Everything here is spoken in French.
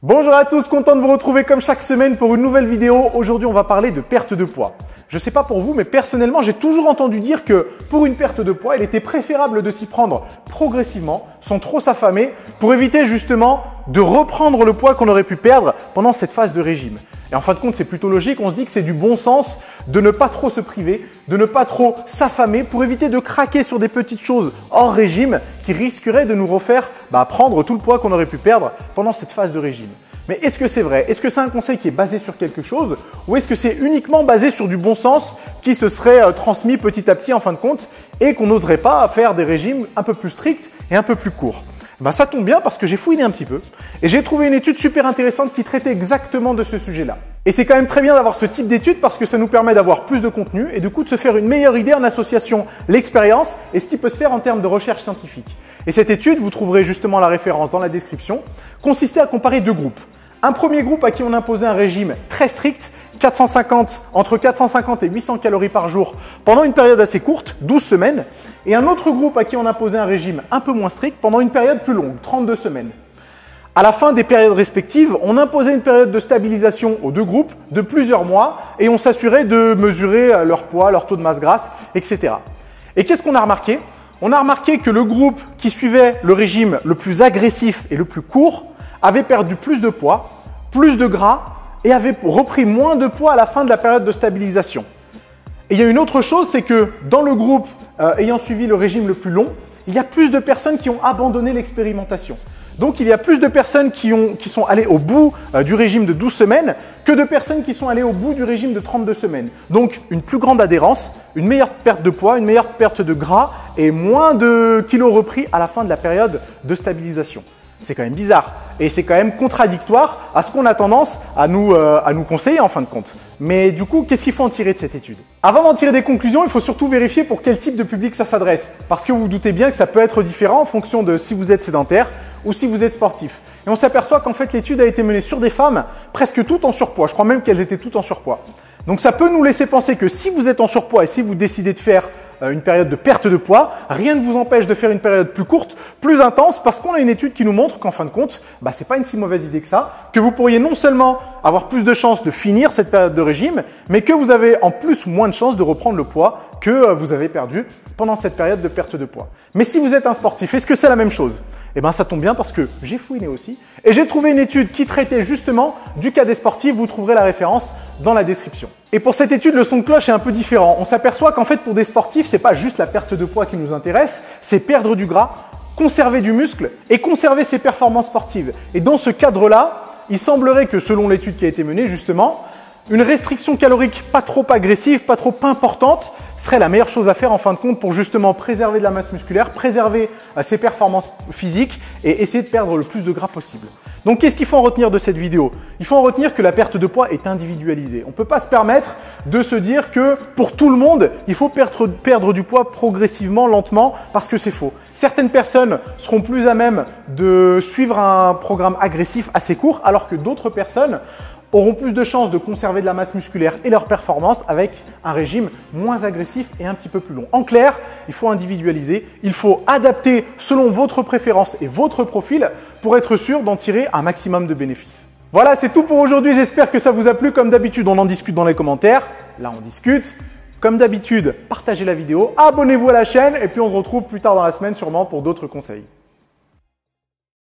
Bonjour à tous, content de vous retrouver comme chaque semaine pour une nouvelle vidéo. Aujourd'hui, on va parler de perte de poids. Je sais pas pour vous, mais personnellement, j'ai toujours entendu dire que pour une perte de poids, il était préférable de s'y prendre progressivement, sans trop s'affamer, pour éviter justement de reprendre le poids qu'on aurait pu perdre pendant cette phase de régime. Et en fin de compte, c'est plutôt logique, on se dit que c'est du bon sens de ne pas trop se priver, de ne pas trop s'affamer pour éviter de craquer sur des petites choses hors régime qui risqueraient de nous refaire prendre tout le poids qu'on aurait pu perdre pendant cette phase de régime. Mais est-ce que c'est vrai? Est-ce que c'est un conseil qui est basé sur quelque chose ou est-ce que c'est uniquement basé sur du bon sens qui se serait transmis petit à petit en fin de compte et qu'on n'oserait pas faire des régimes un peu plus stricts et un peu plus courts? Ça tombe bien parce que j'ai fouiné un petit peu et j'ai trouvé une étude super intéressante qui traitait exactement de ce sujet-là. Et c'est quand même très bien d'avoir ce type d'étude parce que ça nous permet d'avoir plus de contenu et du coup de se faire une meilleure idée en association l'expérience et ce qui peut se faire en termes de recherche scientifique. Et cette étude, vous trouverez justement la référence dans la description, consistait à comparer deux groupes. Un premier groupe à qui on imposait un régime très strict, entre 450 et 800 calories par jour pendant une période assez courte, 12 semaines, et un autre groupe à qui on imposait un régime un peu moins strict pendant une période plus longue, 32 semaines. À la fin des périodes respectives, on imposait une période de stabilisation aux deux groupes de plusieurs mois et on s'assurait de mesurer leur poids, leur taux de masse grasse, etc. Et qu'est-ce qu'on a remarqué? On a remarqué que le groupe qui suivait le régime le plus agressif et le plus court avait perdu plus de poids, plus de gras et avait repris moins de poids à la fin de la période de stabilisation. Et il y a une autre chose, c'est que dans le groupe ayant suivi le régime le plus long, il y a plus de personnes qui ont abandonné l'expérimentation. Donc il y a plus de personnes qui sont allées au bout du régime de 12 semaines que de personnes qui sont allées au bout du régime de 32 semaines. Donc une plus grande adhérence, une meilleure perte de poids, une meilleure perte de gras et moins de kilos repris à la fin de la période de stabilisation. C'est quand même bizarre et c'est quand même contradictoire à ce qu'on a tendance à nous conseiller en fin de compte. Mais du coup, qu'est-ce qu'il faut en tirer de cette étude? Avant d'en tirer des conclusions, il faut surtout vérifier pour quel type de public ça s'adresse. Parce que vous vous doutez bien que ça peut être différent en fonction de si vous êtes sédentaire ou si vous êtes sportif. Et on s'aperçoit qu'en fait, l'étude a été menée sur des femmes presque toutes en surpoids. Je crois même qu'elles étaient toutes en surpoids. Donc ça peut nous laisser penser que si vous êtes en surpoids et si vous décidez de faire une période de perte de poids, rien ne vous empêche de faire une période plus courte, plus intense, parce qu'on a une étude qui nous montre qu'en fin de compte, c'est pas une si mauvaise idée que ça, que vous pourriez non seulement avoir plus de chances de finir cette période de régime, mais que vous avez en plus moins de chances de reprendre le poids que vous avez perdu pendant cette période de perte de poids. Mais si vous êtes un sportif, est-ce que c'est la même chose? Ça tombe bien parce que j'ai fouiné aussi et j'ai trouvé une étude qui traitait justement du cas des sportifs. Vous trouverez la référence dans la description. Et pour cette étude, le son de cloche est un peu différent. On s'aperçoit qu'en fait, pour des sportifs, c'est pas juste la perte de poids qui nous intéresse, c'est perdre du gras, conserver du muscle et conserver ses performances sportives. Et dans ce cadre-là, il semblerait que selon l'étude qui a été menée justement, une restriction calorique pas trop agressive, pas trop importante, serait la meilleure chose à faire en fin de compte pour justement préserver de la masse musculaire, préserver ses performances physiques et essayer de perdre le plus de gras possible. Donc qu'est-ce qu'il faut en retenir de cette vidéo? Il faut en retenir que la perte de poids est individualisée. On ne peut pas se permettre de se dire que pour tout le monde, il faut perdre du poids progressivement, lentement, parce que c'est faux. Certaines personnes seront plus à même de suivre un programme agressif assez court, alors que d'autres personnes auront plus de chances de conserver de la masse musculaire et leur performance avec un régime moins agressif et un petit peu plus long. En clair, il faut individualiser, il faut adapter selon votre préférence et votre profil pour être sûr d'en tirer un maximum de bénéfices. Voilà, c'est tout pour aujourd'hui. J'espère que ça vous a plu. Comme d'habitude, on en discute dans les commentaires. Là, on discute. Comme d'habitude, partagez la vidéo, abonnez-vous à la chaîne et puis on se retrouve plus tard dans la semaine sûrement pour d'autres conseils.